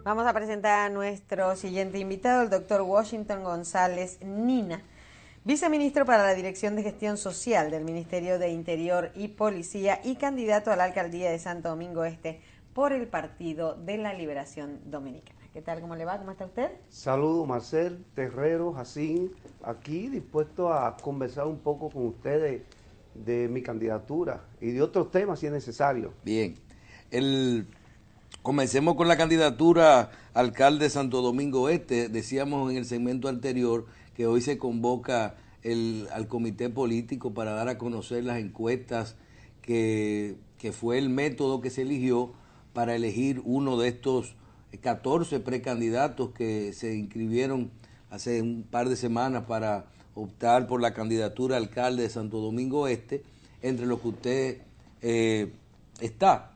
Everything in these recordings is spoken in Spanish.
Vamos a presentar a nuestro siguiente invitado, el doctor Washington González Nina, viceministro para la Dirección de Gestión Social del Ministerio de Interior y Policía y candidato a la alcaldía de Santo Domingo Este por el Partido de la Liberación Dominicana. ¿Qué tal? ¿Cómo le va? ¿Cómo está usted? Saludos, Marcel, Terrero, Jacín, aquí dispuesto a conversar un poco con ustedes de mi candidatura y de otros temas si es necesario. Bien, comencemos con la candidatura alcalde de Santo Domingo Este. Decíamos en el segmento anterior que hoy se convoca al comité político para dar a conocer las encuestas que fue el método que se eligió para elegir uno de estos 14 precandidatos que se inscribieron hace un par de semanas para optar por la candidatura a alcalde de Santo Domingo Este, entre los que usted está.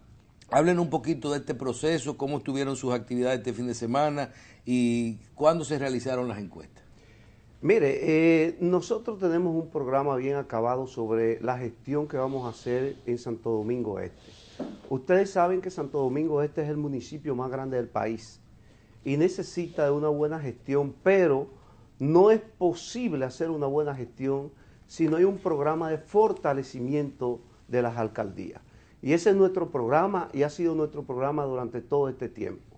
Hablen un poquito de este proceso, cómo estuvieron sus actividades este fin de semana y cuándo se realizaron las encuestas. Mire, nosotros tenemos un programa bien acabado sobre la gestión que vamos a hacer en Santo Domingo Este. Ustedes saben que Santo Domingo Este es el municipio más grande del país y necesita de una buena gestión, pero no es posible hacer una buena gestión si no hay un programa de fortalecimiento de las alcaldías. Y ese es nuestro programa y ha sido nuestro programa durante todo este tiempo.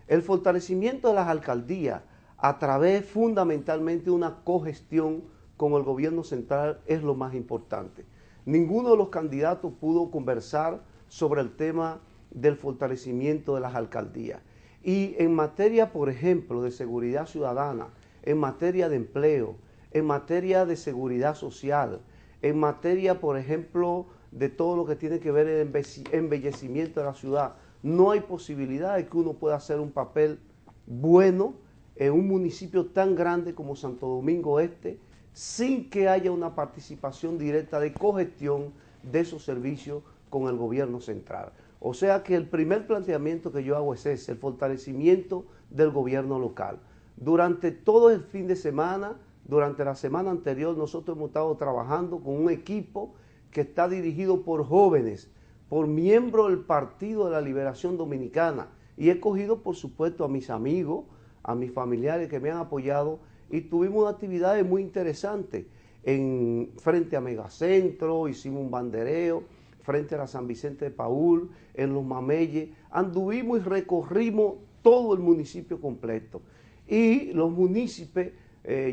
El fortalecimiento de las alcaldías a través fundamentalmente de una cogestión con el gobierno central es lo más importante. Ninguno de los candidatos pudo conversar sobre el tema del fortalecimiento de las alcaldías. Y en materia, por ejemplo, de seguridad ciudadana, en materia de empleo, en materia de seguridad social, en materia, por ejemplo, de todo lo que tiene que ver el embellecimiento de la ciudad, no hay posibilidad de que uno pueda hacer un papel bueno en un municipio tan grande como Santo Domingo Este, sin que haya una participación directa de cogestión de esos servicios con el gobierno central. O sea que el primer planteamiento que yo hago es ese, el fortalecimiento del gobierno local. Durante todo el fin de semana, durante la semana anterior, nosotros hemos estado trabajando con un equipo que está dirigido por jóvenes, por miembros del Partido de la Liberación Dominicana, y he cogido, por supuesto, a mis amigos, a mis familiares que me han apoyado, y tuvimos actividades muy interesantes frente a Megacentro, hicimos un bandereo, frente a la San Vicente de Paúl, en los Mameyes, anduvimos y recorrimos todo el municipio completo. Y los municipios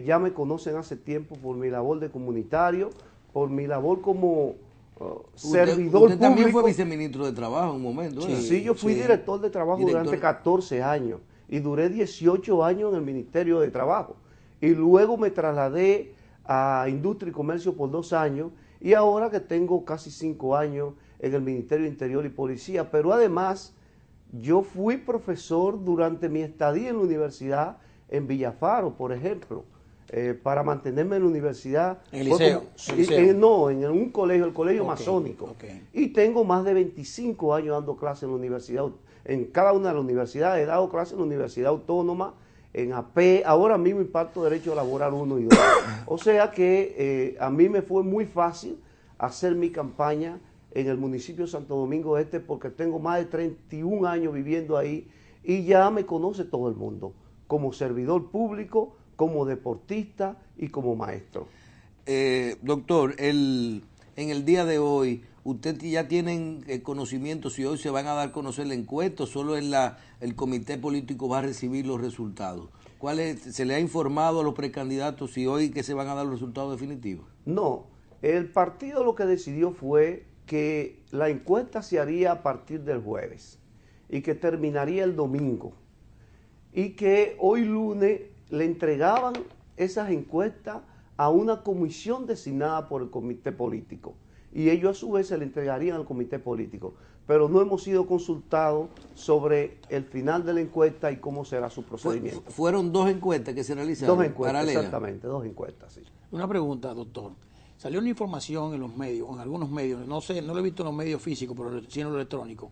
ya me conocen hace tiempo por mi labor de comunitario, por mi labor como servidor usted también público. fue viceministro de Trabajo en un momento, ¿verdad? Sí, yo fui director de trabajo durante 14 años y duré 18 años en el Ministerio de Trabajo. Y luego me trasladé a Industria y Comercio por 2 años y ahora que tengo casi 5 años en el Ministerio de Interior y Policía. Pero además, yo fui profesor durante mi estadía en la universidad en Villafaro, por ejemplo, para mantenerme en la universidad. ¿En el liceo? No, en un colegio, el colegio masónico. Y tengo más de 25 años dando clases en la universidad, en cada una de las universidades. He dado clases en la Universidad Autónoma, en AP, ahora mismo imparto Derecho Laboral 1 y 2. O sea que a mí me fue muy fácil hacer mi campaña en el municipio de Santo Domingo Este porque tengo más de 31 años viviendo ahí y ya me conoce todo el mundo, como servidor público, como deportista y como maestro. Doctor, en el día de hoy, ¿usted ya tienen conocimiento si hoy se van a dar a conocer la encuesta o solo el comité político va a recibir los resultados? ¿Se le ha informado a los precandidatos si hoy que se van a dar los resultados definitivos? No, el partido lo que decidió fue que la encuesta se haría a partir del jueves y que terminaría el domingo y que hoy lunes le entregaban esas encuestas a una comisión designada por el comité político y ellos a su vez se le entregarían al comité político, pero no hemos sido consultados sobre el final de la encuesta y cómo será su procedimiento. Fueron 2 encuestas que se realizaron. 2 encuestas, paralelas. exactamente, 2 encuestas, sí. Una pregunta, doctor. Salió una información en los medios, en algunos medios, no sé, no lo he visto en los medios físicos, pero sí en los electrónicos,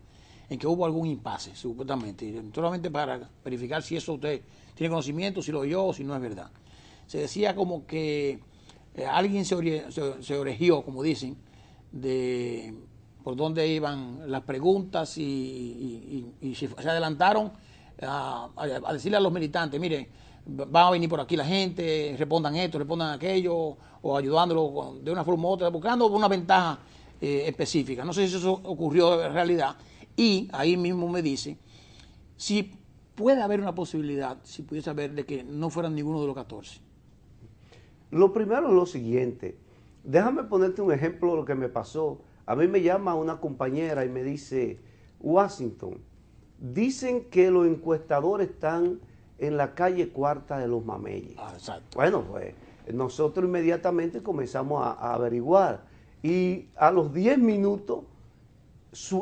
en que hubo algún impasse, supuestamente, solamente para verificar si eso usted tiene conocimiento, si lo oyó o si no es verdad. Se decía como que alguien se oregió, como dicen, de por dónde iban las preguntas y se adelantaron a decirle a los militantes, miren, va a venir por aquí la gente, respondan esto, respondan aquello, o ayudándolo de una forma u otra, buscando una ventaja específica. No sé si eso ocurrió en realidad. Y ahí mismo me dice si puede haber una posibilidad, si pudiese haber, de que no fueran ninguno de los 14. Lo primero es lo siguiente. Déjame ponerte un ejemplo de lo que me pasó. A mí me llama una compañera y me dice, Washington, dicen que los encuestadores están en la calle Cuarta de los Mameyes. Exacto. Bueno, pues nosotros inmediatamente comenzamos a averiguar. Y a los 10 minutos,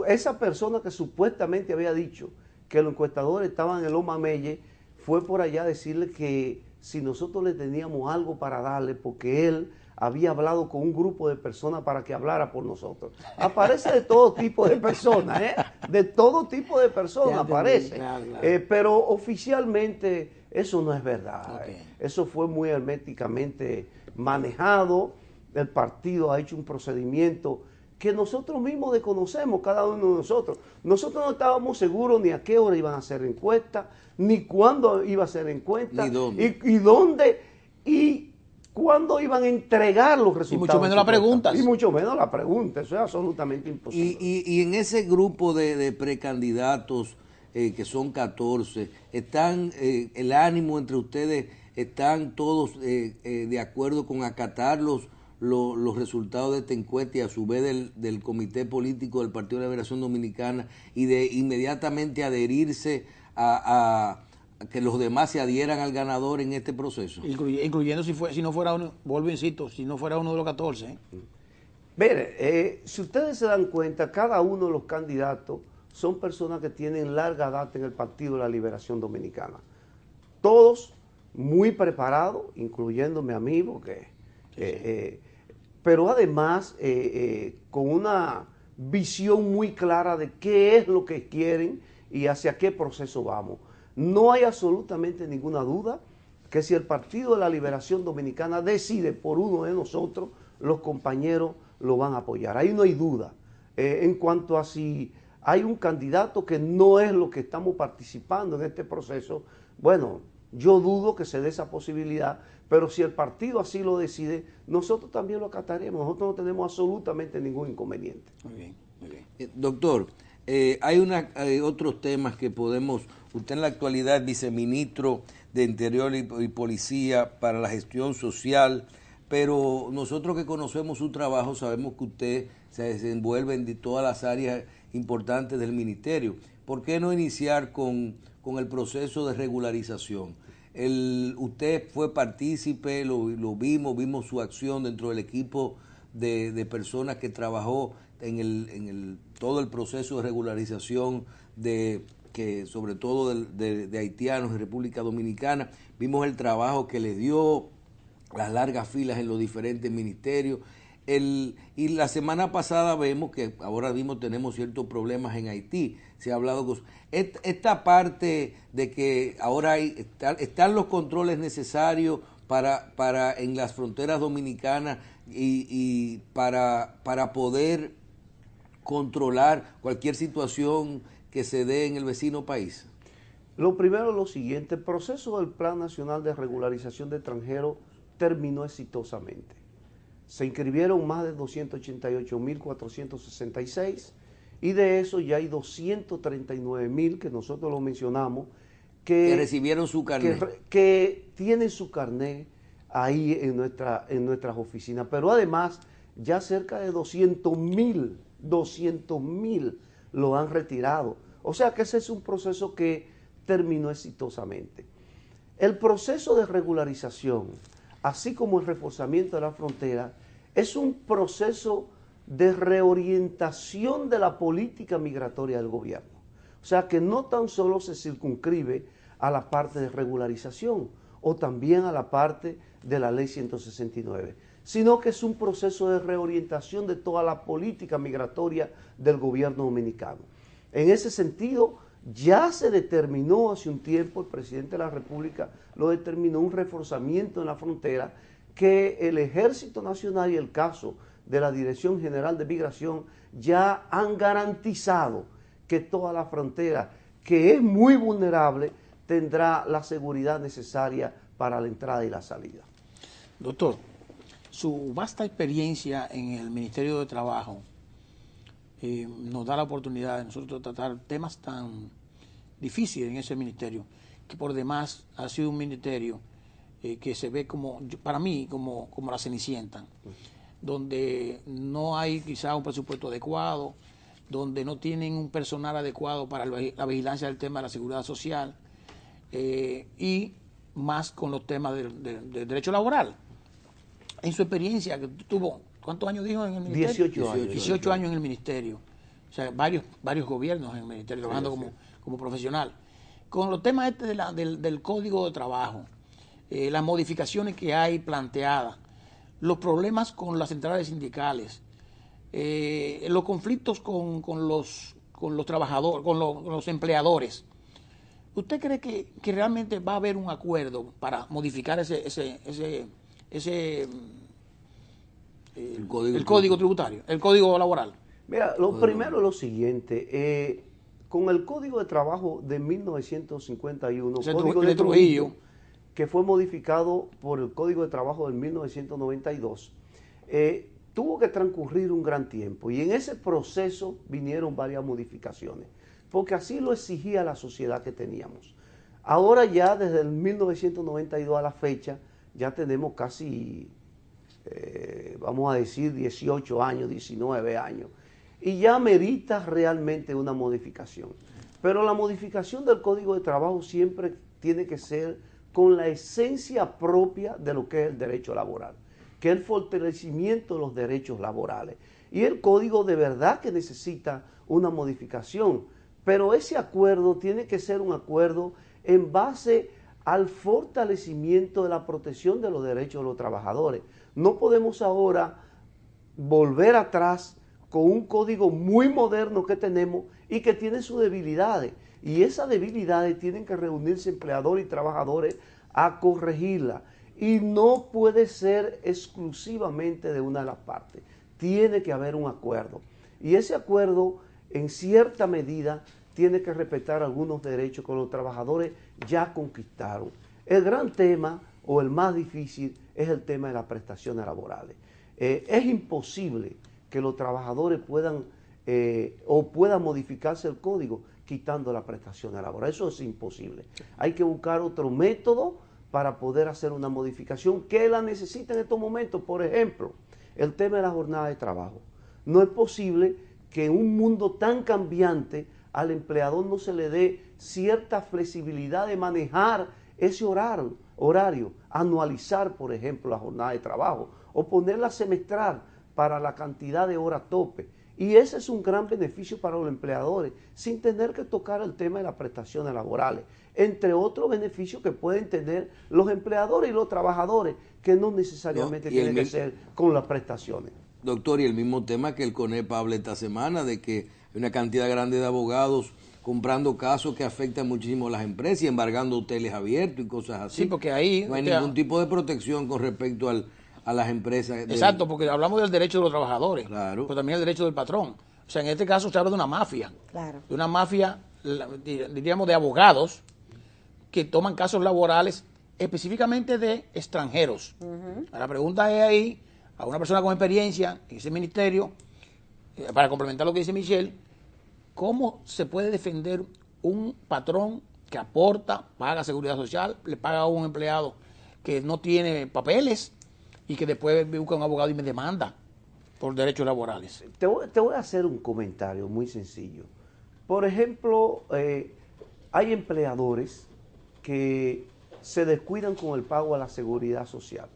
esa persona que supuestamente había dicho que los encuestadores estaban en los Mameyes, fue por allá a decirle que si nosotros le teníamos algo para darle, porque él había hablado con un grupo de personas para que hablara por nosotros. Aparece de todo tipo de personas, ¿eh? De todo tipo de personas aparece. Claro. Pero oficialmente eso no es verdad. Okay. Eso fue muy herméticamente manejado. El partido ha hecho un procedimiento que nosotros mismos desconocemos, cada uno de nosotros. Nosotros no estábamos seguros ni a qué hora iban a hacer encuestas, ni cuándo iba a ser encuestas, y dónde, y cuándo iban a entregar los resultados. Y mucho menos la pregunta. Y mucho menos la pregunta, eso es absolutamente imposible. Y en ese grupo de precandidatos, que son 14, ¿están el ánimo entre ustedes, están todos de acuerdo con acatar los resultados de esta encuesta y a su vez del Comité Político del Partido de la Liberación Dominicana y de inmediatamente adherirse a que los demás se adhieran al ganador en este proceso? Incluyendo si no fuera uno, vuelvo insisto, si no fuera uno de los 14. Mire, si ustedes se dan cuenta, cada uno de los candidatos son personas que tienen larga data en el Partido de la Liberación Dominicana. Todos muy preparados, incluyéndome a mí, porque... Sí. Pero además con una visión muy clara de qué es lo que quieren y hacia qué proceso vamos. No hay absolutamente ninguna duda que si el Partido de la Liberación Dominicana decide por uno de nosotros, los compañeros lo van a apoyar. Ahí no hay duda. En cuanto a si hay un candidato que no es lo que estamos participando en este proceso, bueno, yo dudo que se dé esa posibilidad, pero si el partido así lo decide, nosotros también lo acataremos. Nosotros no tenemos absolutamente ningún inconveniente. Muy bien, muy bien. Doctor, hay otros temas que podemos... Usted en la actualidad es viceministro de Interior y Policía para la gestión social, pero nosotros que conocemos su trabajo sabemos que usted se desenvuelve en todas las áreas importantes del ministerio. ¿Por qué no iniciar con el proceso de regularización? Usted fue partícipe, lo vimos su acción dentro del equipo de personas que trabajó en todo el proceso de regularización sobre todo de haitianos en República Dominicana. Vimos el trabajo que le dio, las largas filas en los diferentes ministerios. Y la semana pasada vemos que ahora mismo tenemos ciertos problemas en Haití. Se ha hablado con esta parte de que ahora están los controles necesarios para en las fronteras dominicanas y para poder controlar cualquier situación que se dé en el vecino país. Lo primero es lo siguiente: el proceso del Plan Nacional de Regularización de Extranjeros terminó exitosamente. Se inscribieron más de 288.466 y de eso ya hay 239.000 que nosotros lo mencionamos que recibieron su carnet, que tienen su carnet ahí en nuestras oficinas, pero además ya cerca de 200.000 lo han retirado. O sea que ese es un proceso que terminó exitosamente. El proceso de regularización, así como el reforzamiento de la frontera, es un proceso de reorientación de la política migratoria del gobierno. O sea que no tan solo se circunscribe a la parte de regularización o también a la parte de la ley 169, sino que es un proceso de reorientación de toda la política migratoria del gobierno dominicano. En ese sentido, ya se determinó hace un tiempo, el presidente de la República lo determinó, un reforzamiento en la frontera, que el Ejército Nacional y el caso de la Dirección General de Migración ya han garantizado que toda la frontera que es muy vulnerable, tendrá la seguridad necesaria para la entrada y la salida. Doctor, su vasta experiencia en el Ministerio de Trabajo nos da la oportunidad de nosotros tratar temas tan difíciles en ese ministerio, que por demás ha sido un ministerio que se ve como, para mí, como la Cenicienta, donde no hay quizá un presupuesto adecuado, donde no tienen un personal adecuado para la vigilancia del tema de la seguridad social, y más con los temas del derecho laboral. En su experiencia, que tuvo, ¿cuántos años dijo en el ministerio? 18 años. 18 años en el ministerio. O sea, varios gobiernos en el ministerio, trabajando como profesional. Con los temas del Código de Trabajo, las modificaciones que hay planteadas, los problemas con las centrales sindicales, los conflictos con los trabajadores, con los empleadores. ¿Usted cree que realmente va a haber un acuerdo para modificar el código tributario, el código laboral? Mira, lo primero es lo siguiente. Con el Código de Trabajo de 1951, Código de Trujillo, que fue modificado por el Código de Trabajo del 1992, tuvo que transcurrir un gran tiempo y en ese proceso vinieron varias modificaciones, porque así lo exigía la sociedad que teníamos. Ahora ya desde el 1992 a la fecha ya tenemos casi, vamos a decir, 18 años, 19 años, y ya merita realmente una modificación. Pero la modificación del Código de Trabajo siempre tiene que ser con la esencia propia de lo que es el derecho laboral, que es el fortalecimiento de los derechos laborales. Y el Código de verdad que necesita una modificación, pero ese acuerdo tiene que ser un acuerdo en base al fortalecimiento de la protección de los derechos de los trabajadores. No podemos ahora volver atrás con un código muy moderno que tenemos y que tiene sus debilidades. Y esas debilidades tienen que reunirse empleadores y trabajadores a corregirlas. Y no puede ser exclusivamente de una de las partes. Tiene que haber un acuerdo. Y ese acuerdo, en cierta medida, tiene que respetar algunos derechos que los trabajadores ya conquistaron. El gran tema, o el más difícil, es el tema de las prestaciones laborales. Es imposible que los trabajadores puedan modificarse el código quitando las prestaciones laborales. Eso es imposible. Hay que buscar otro método para poder hacer una modificación que la necesita en estos momentos. Por ejemplo, el tema de la jornada de trabajo. No es posible que en un mundo tan cambiante al empleador no se le dé cierta flexibilidad de manejar ese horario, anualizar, por ejemplo, la jornada de trabajo o ponerla semestral para la cantidad de horas tope. Y ese es un gran beneficio para los empleadores, sin tener que tocar el tema de las prestaciones laborales, entre otros beneficios que pueden tener los empleadores y los trabajadores, que no necesariamente tienen que ser con las prestaciones. Doctor, y el mismo tema que el CONEPA habla esta semana, de que hay una cantidad grande de abogados comprando casos que afectan muchísimo a las empresas y embargando hoteles abiertos y cosas así. Sí, porque ahí no hay ningún tipo de protección con respecto a las empresas. Exacto, porque hablamos del derecho de los trabajadores, claro, pero también el derecho del patrón. O sea, en este caso se habla de una mafia, claro, de una mafia, diríamos, de abogados que toman casos laborales específicamente de extranjeros. La pregunta es ahí, a una persona con experiencia en ese ministerio, para complementar lo que dice Michelle, ¿cómo se puede defender un patrón que aporta, paga seguridad social, le paga a un empleado que no tiene papeles y que después busca un abogado y me demanda por derechos laborales? Te voy a hacer un comentario muy sencillo. Por ejemplo, hay empleadores que se descuidan con el pago a la seguridad social.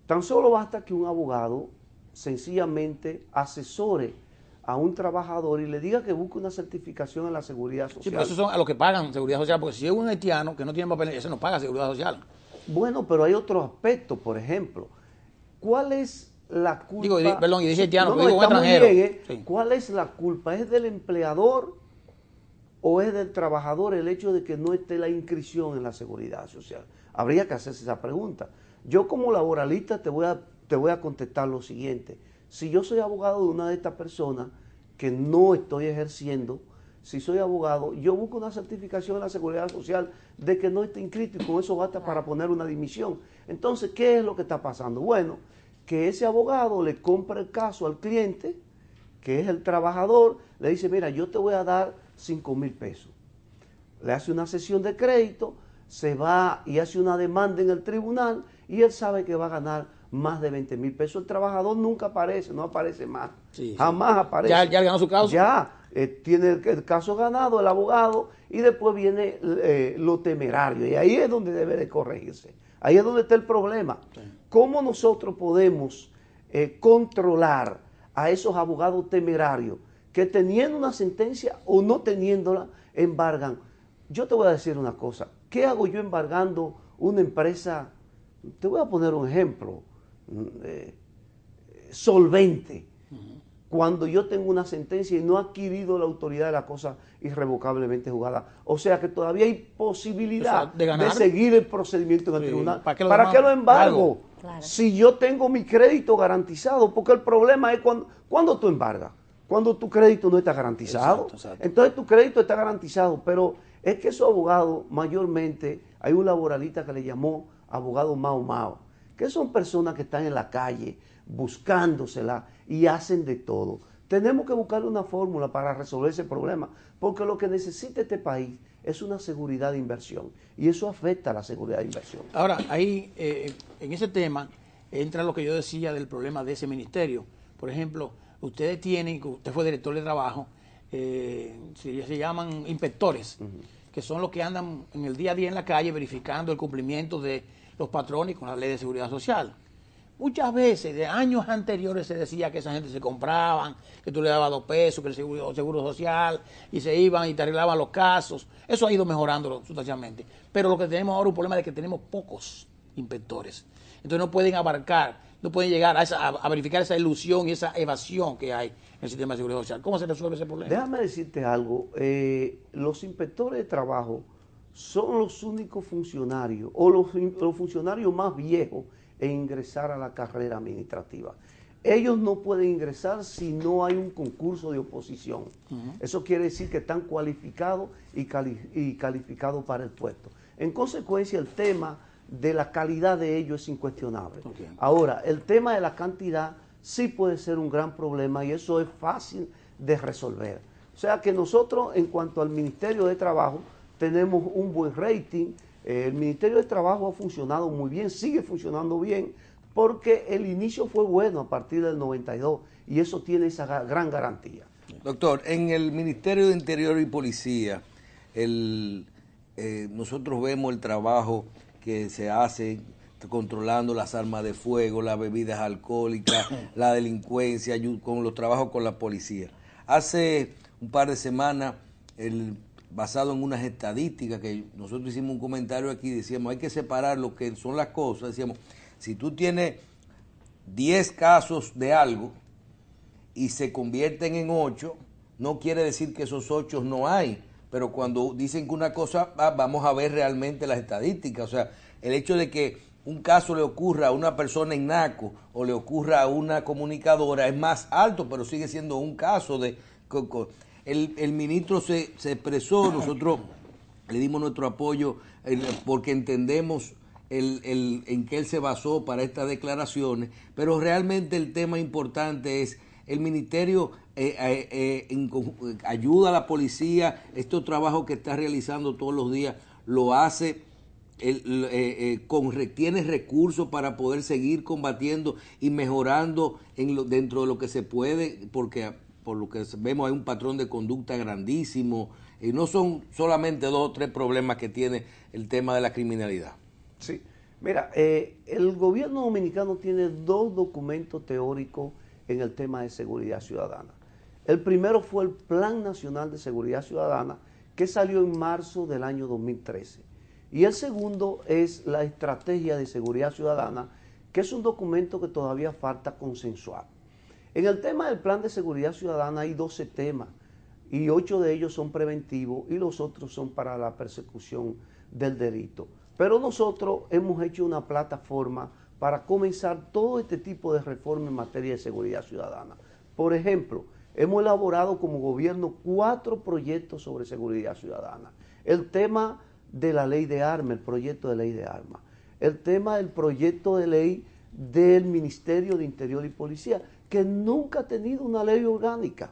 Tan solo basta que un abogado sencillamente asesore a un trabajador y le diga que busque una certificación en la seguridad social. Sí, pero esos son a los que pagan seguridad social, porque si es un haitiano que no tiene papeles, ese no paga seguridad social. Bueno, pero hay otros aspectos, por ejemplo, ¿cuál es la culpa? Digo, perdón, y dice haitiano, no, digo un extranjero. Bien, sí. ¿Cuál es la culpa? ¿Es del empleador o es del trabajador el hecho de que no esté la inscripción en la seguridad social? Habría que hacerse esa pregunta. Yo como laboralista te voy a contestar lo siguiente. Si yo soy abogado de una de estas personas que no estoy ejerciendo, si soy abogado, yo busco una certificación de la Seguridad Social de que no esté inscrito y con eso basta para poner una dimisión. Entonces, ¿qué es lo que está pasando? Bueno, que ese abogado le compra el caso al cliente, que es el trabajador, le dice, mira, yo te voy a dar 5,000 pesos. Le hace una sesión de crédito, se va y hace una demanda en el tribunal y él sabe que va a ganar más de 20,000 pesos. El trabajador nunca aparece, no aparece más. Sí, Jamás aparece. Ya ganó su caso. Ya tiene el caso ganado el abogado y después viene lo temerario. Y ahí es donde debe de corregirse. Ahí es donde está el problema. Sí. ¿Cómo nosotros podemos controlar a esos abogados temerarios que teniendo una sentencia o no teniéndola, embargan? Yo te voy a decir una cosa. ¿Qué hago yo embargando una empresa? Te voy a poner un ejemplo. Solvente. Cuando yo tengo una sentencia y no he adquirido la autoridad de la cosa irrevocablemente juzgada. O sea que todavía hay posibilidad de seguir el procedimiento en el tribunal. ¿Para qué lo embargo? Claro. Si yo tengo mi crédito garantizado, porque el problema es cuando tú embargas, cuando tu crédito no está garantizado. Exacto. Entonces tu crédito está garantizado, pero es que esos abogados mayormente, hay un laboralista que le llamó abogado Mao Mao, que son personas que están en la calle buscándosela y hacen de todo. Tenemos que buscar una fórmula para resolver ese problema, porque lo que necesita este país es una seguridad de inversión, y eso afecta a la seguridad de inversión. Ahora, ahí, en ese tema, entra lo que yo decía del problema de ese ministerio. Por ejemplo, ustedes tienen, usted fue director de trabajo, se llaman inspectores, que son los que andan en el día a día en la calle verificando el cumplimiento de los patrones con la ley de seguridad social. Muchas veces, de años anteriores, se decía que esa gente se compraban, que tú le dabas 2 pesos, que el seguro social, y se iban y te arreglaban los casos. Eso ha ido mejorando sustancialmente. Pero lo que tenemos ahora es un problema de que tenemos pocos inspectores. Entonces no pueden abarcar, no pueden llegar a verificar esa ilusión y esa evasión que hay en el sistema de seguridad social. ¿Cómo se resuelve ese problema? Déjame decirte algo. Los inspectores de trabajo son los únicos funcionarios, o los funcionarios más viejos, e ingresar a la carrera administrativa. Ellos no pueden ingresar si no hay un concurso de oposición. Eso quiere decir que están cualificados y calificados para el puesto. En consecuencia, el tema de la calidad de ellos es incuestionable. Ahora, el tema de la cantidad sí puede ser un gran problema y eso es fácil de resolver. O sea que nosotros, en cuanto al Ministerio de Trabajo, tenemos un buen rating. El Ministerio de Trabajo ha funcionado muy bien, sigue funcionando bien, porque el inicio fue bueno a partir del 92 y eso tiene esa gran garantía. Doctor, en el Ministerio de Interior y Policía, nosotros vemos el trabajo que se hace controlando las armas de fuego, las bebidas alcohólicas, la delincuencia, con los trabajos con la policía. Hace un par de semanas, basado en unas estadísticas que nosotros hicimos un comentario aquí, decíamos, hay que separar lo que son las cosas. Decíamos, si tú tienes 10 casos de algo y se convierten en 8, no quiere decir que esos 8 no hay, pero cuando dicen que una cosa, vamos a ver realmente las estadísticas. O sea, el hecho de que un caso le ocurra a una persona en Naco o le ocurra a una comunicadora es más alto, pero sigue siendo un caso de... El ministro se expresó, nosotros le dimos nuestro apoyo porque entendemos en qué él se basó para estas declaraciones, pero realmente el tema importante es el ministerio ayuda a la policía, estos trabajos que está realizando todos los días, lo hace, tiene recursos para poder seguir combatiendo y mejorando dentro de lo que se puede, porque por lo que vemos hay un patrón de conducta grandísimo y no son solamente 2 o 3 problemas que tiene el tema de la criminalidad. Sí, mira, el gobierno dominicano tiene 2 documentos teóricos en el tema de seguridad ciudadana. El primero fue el Plan Nacional de Seguridad Ciudadana, que salió en marzo del año 2013. Y el segundo es la Estrategia de Seguridad Ciudadana, que es un documento que todavía falta consensuar. En el tema del Plan de Seguridad Ciudadana hay 12 temas y 8 de ellos son preventivos y los otros son para la persecución del delito. Pero nosotros hemos hecho una plataforma para comenzar todo este tipo de reforma en materia de seguridad ciudadana. Por ejemplo, hemos elaborado como gobierno 4 proyectos sobre seguridad ciudadana. El tema de la ley de armas, el proyecto de ley de armas. El tema del proyecto de ley del Ministerio de Interior y Policía, que nunca ha tenido una ley orgánica.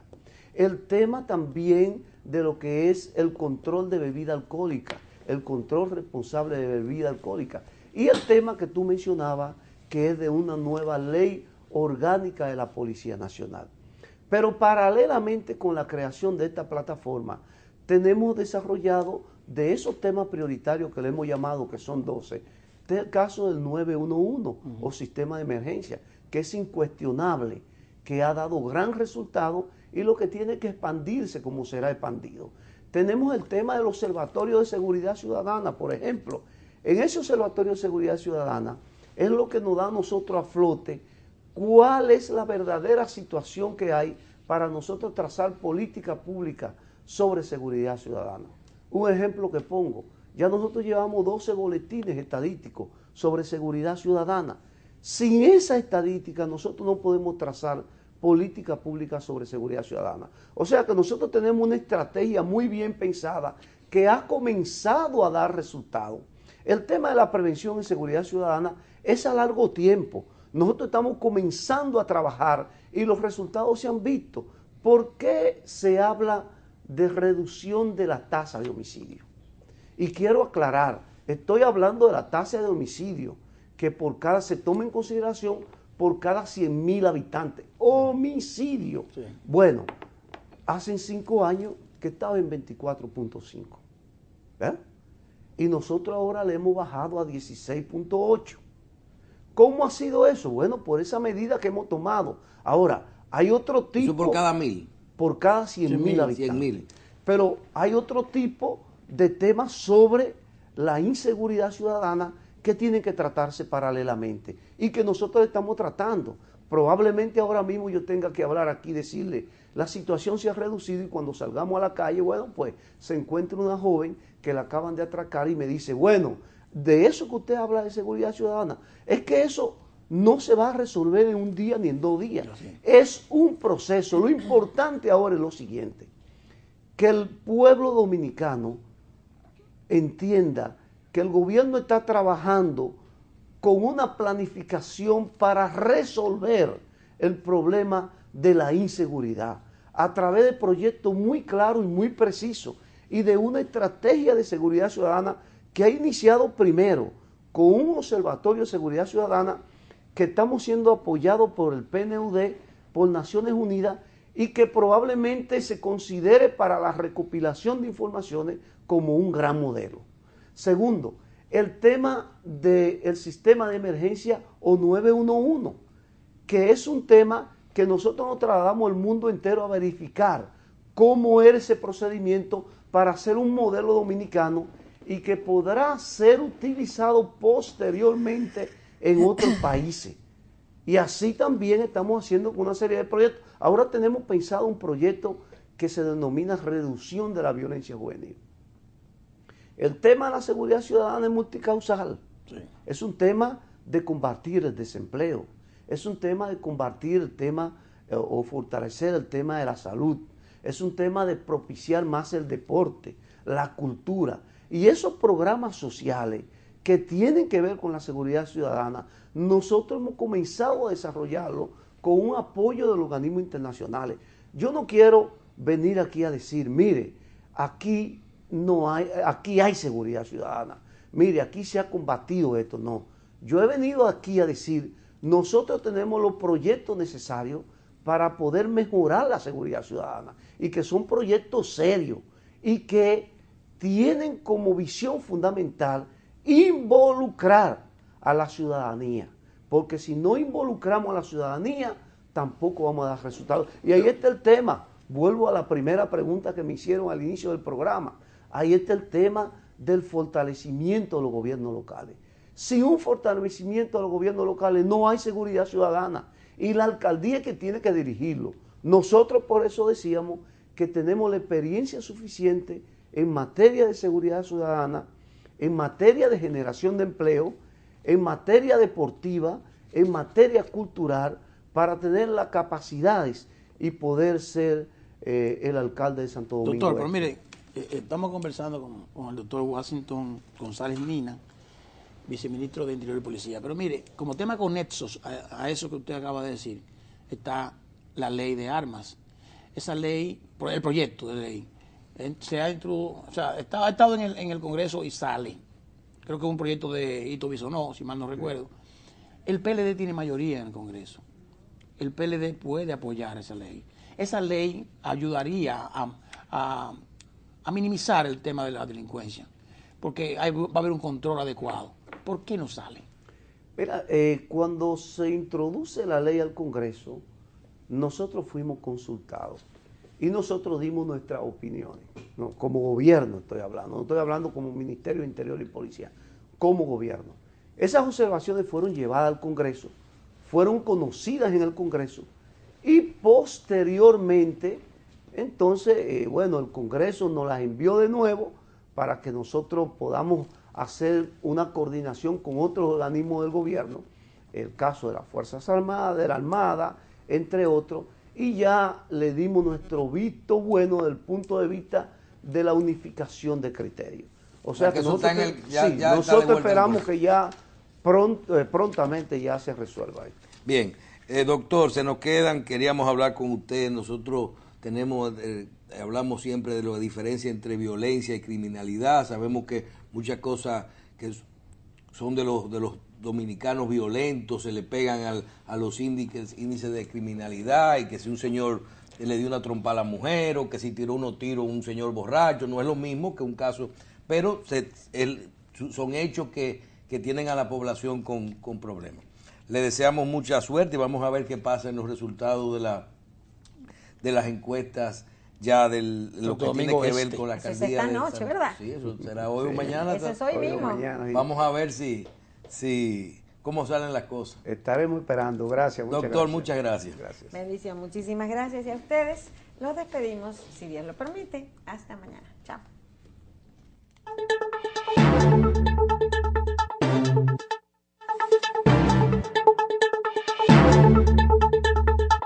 El tema también de lo que es el control de bebida alcohólica, el control responsable de bebida alcohólica. Y el tema que tú mencionabas, que es de una nueva ley orgánica de la Policía Nacional. Pero paralelamente con la creación de esta plataforma, tenemos desarrollado de esos temas prioritarios que le hemos llamado, que son 12, el caso del 911 o sistema de emergencia, que es incuestionable, que ha dado gran resultado y lo que tiene que expandirse como será expandido. Tenemos el tema del Observatorio de Seguridad Ciudadana, por ejemplo. En ese Observatorio de Seguridad Ciudadana es lo que nos da a nosotros a flote cuál es la verdadera situación que hay para nosotros trazar política pública sobre seguridad ciudadana. Un ejemplo que pongo, ya nosotros llevamos 12 boletines estadísticos sobre seguridad ciudadana. Sin esa estadística nosotros no podemos trazar política pública sobre seguridad ciudadana. O sea que nosotros tenemos una estrategia muy bien pensada que ha comenzado a dar resultados. El tema de la prevención en seguridad ciudadana es a largo tiempo. Nosotros estamos comenzando a trabajar y los resultados se han visto. ¿Por qué se habla de reducción de la tasa de homicidio? Y quiero aclarar, estoy hablando de la tasa de homicidio que se toma en consideración por cada 100.000 habitantes. Homicidio. Sí. Bueno, hace 5 años que estaba en 24.5. ¿Eh? Y nosotros ahora le hemos bajado a 16.8. ¿Cómo ha sido eso? Bueno, por esa medida que hemos tomado. Ahora, hay otro tipo... ¿Eso por cada 1.000? Por cada 100.000 habitantes. 100.000. Pero hay otro tipo de temas sobre la inseguridad ciudadana que tienen que tratarse paralelamente y que nosotros estamos tratando. Probablemente ahora mismo yo tenga que hablar aquí y decirle, la situación se ha reducido y cuando salgamos a la calle, bueno, pues se encuentra una joven que la acaban de atracar y me dice, bueno, de eso que usted habla de seguridad ciudadana, es que eso no se va a resolver en un día ni en 2 días. Es un proceso. Lo importante ahora es lo siguiente, que el pueblo dominicano entienda que el gobierno está trabajando con una planificación para resolver el problema de la inseguridad a través de proyectos muy claros y muy precisos y de una estrategia de seguridad ciudadana que ha iniciado primero con un observatorio de seguridad ciudadana que estamos siendo apoyados por el PNUD, por Naciones Unidas y que probablemente se considere para la recopilación de informaciones como un gran modelo. Segundo, el tema del sistema de emergencia o 911, que es un tema que nosotros nos trasladamos al mundo entero a verificar cómo era ese procedimiento para hacer un modelo dominicano y que podrá ser utilizado posteriormente en otros países. Y así también estamos haciendo con una serie de proyectos. Ahora tenemos pensado un proyecto que se denomina reducción de la violencia juvenil. El tema de la seguridad ciudadana es multicausal. Sí. Es un tema de combatir el desempleo. Es un tema de combatir el tema o fortalecer el tema de la salud. Es un tema de propiciar más el deporte, la cultura. Y esos programas sociales que tienen que ver con la seguridad ciudadana, nosotros hemos comenzado a desarrollarlo con un apoyo de los organismos internacionales. Yo no quiero venir aquí a decir, mire, aquí hay seguridad ciudadana, mire, aquí se ha combatido esto. No, yo he venido aquí a decir, nosotros tenemos los proyectos necesarios para poder mejorar la seguridad ciudadana y que son proyectos serios y que tienen como visión fundamental involucrar a la ciudadanía, porque si no involucramos a la ciudadanía tampoco vamos a dar resultados. Y ahí está el tema, vuelvo a la primera pregunta que me hicieron al inicio del programa, ahí está el tema del fortalecimiento de los gobiernos locales. Sin un fortalecimiento de los gobiernos locales no hay seguridad ciudadana y la alcaldía es que tiene que dirigirlo. Nosotros por eso decíamos que tenemos la experiencia suficiente en materia de seguridad ciudadana, en materia de generación de empleo, en materia deportiva, en materia cultural, para tener las capacidades y poder ser el alcalde de Santo Domingo. Doctor, pero mire, estamos conversando con el doctor Washington González Nina, viceministro de Interior y Policía. Pero mire, como tema conexos a eso que usted acaba de decir, está la ley de armas. Esa ley, el proyecto de ley, se ha introducido, o sea, ha estado en el Congreso y sale. Creo que es un proyecto de Hito Bisonó, si mal no recuerdo. El PLD tiene mayoría en el Congreso. El PLD puede apoyar esa ley. Esa ley ayudaría a minimizar el tema de la delincuencia, porque va a haber un control adecuado. ¿Por qué no sale? Mira, cuando se introduce la ley al Congreso, nosotros fuimos consultados y nosotros dimos nuestras opiniones, ¿no? Como gobierno estoy hablando, no estoy hablando como Ministerio de Interior y Policía, como gobierno. Esas observaciones fueron llevadas al Congreso, fueron conocidas en el Congreso y posteriormente, entonces, bueno, el Congreso nos las envió de nuevo para que nosotros podamos hacer una coordinación con otros organismos del gobierno, el caso de las Fuerzas Armadas, de la Armada, entre otros, y ya le dimos nuestro visto bueno desde el punto de vista de la unificación de criterios. O sea que nosotros, nosotros esperamos que ya prontamente ya se resuelva esto. Bien, doctor, se nos quedan, queríamos hablar con usted, nosotros tenemos, hablamos siempre de la diferencia entre violencia y criminalidad, sabemos que muchas cosas que son de los dominicanos violentos se le pegan a los índices de criminalidad, y que si un señor le dio una trompa a la mujer o que si tiró unos tiros un señor borracho, no es lo mismo que un caso, pero son hechos que tienen a la población con problemas. Le deseamos mucha suerte y vamos a ver qué pasa en los resultados de las encuestas ya de lo que tiene que ver con la alcaldía. Eso es esta noche, ¿verdad? Sí, eso será hoy o mañana. Eso es hoy mismo. Mañana, sí. Vamos a ver cómo salen las cosas. Estaremos esperando. Gracias. Doctor, muchas gracias. Gracias. Bendición, muchísimas gracias. Y a ustedes los despedimos, si Dios lo permite. Hasta mañana. Chao.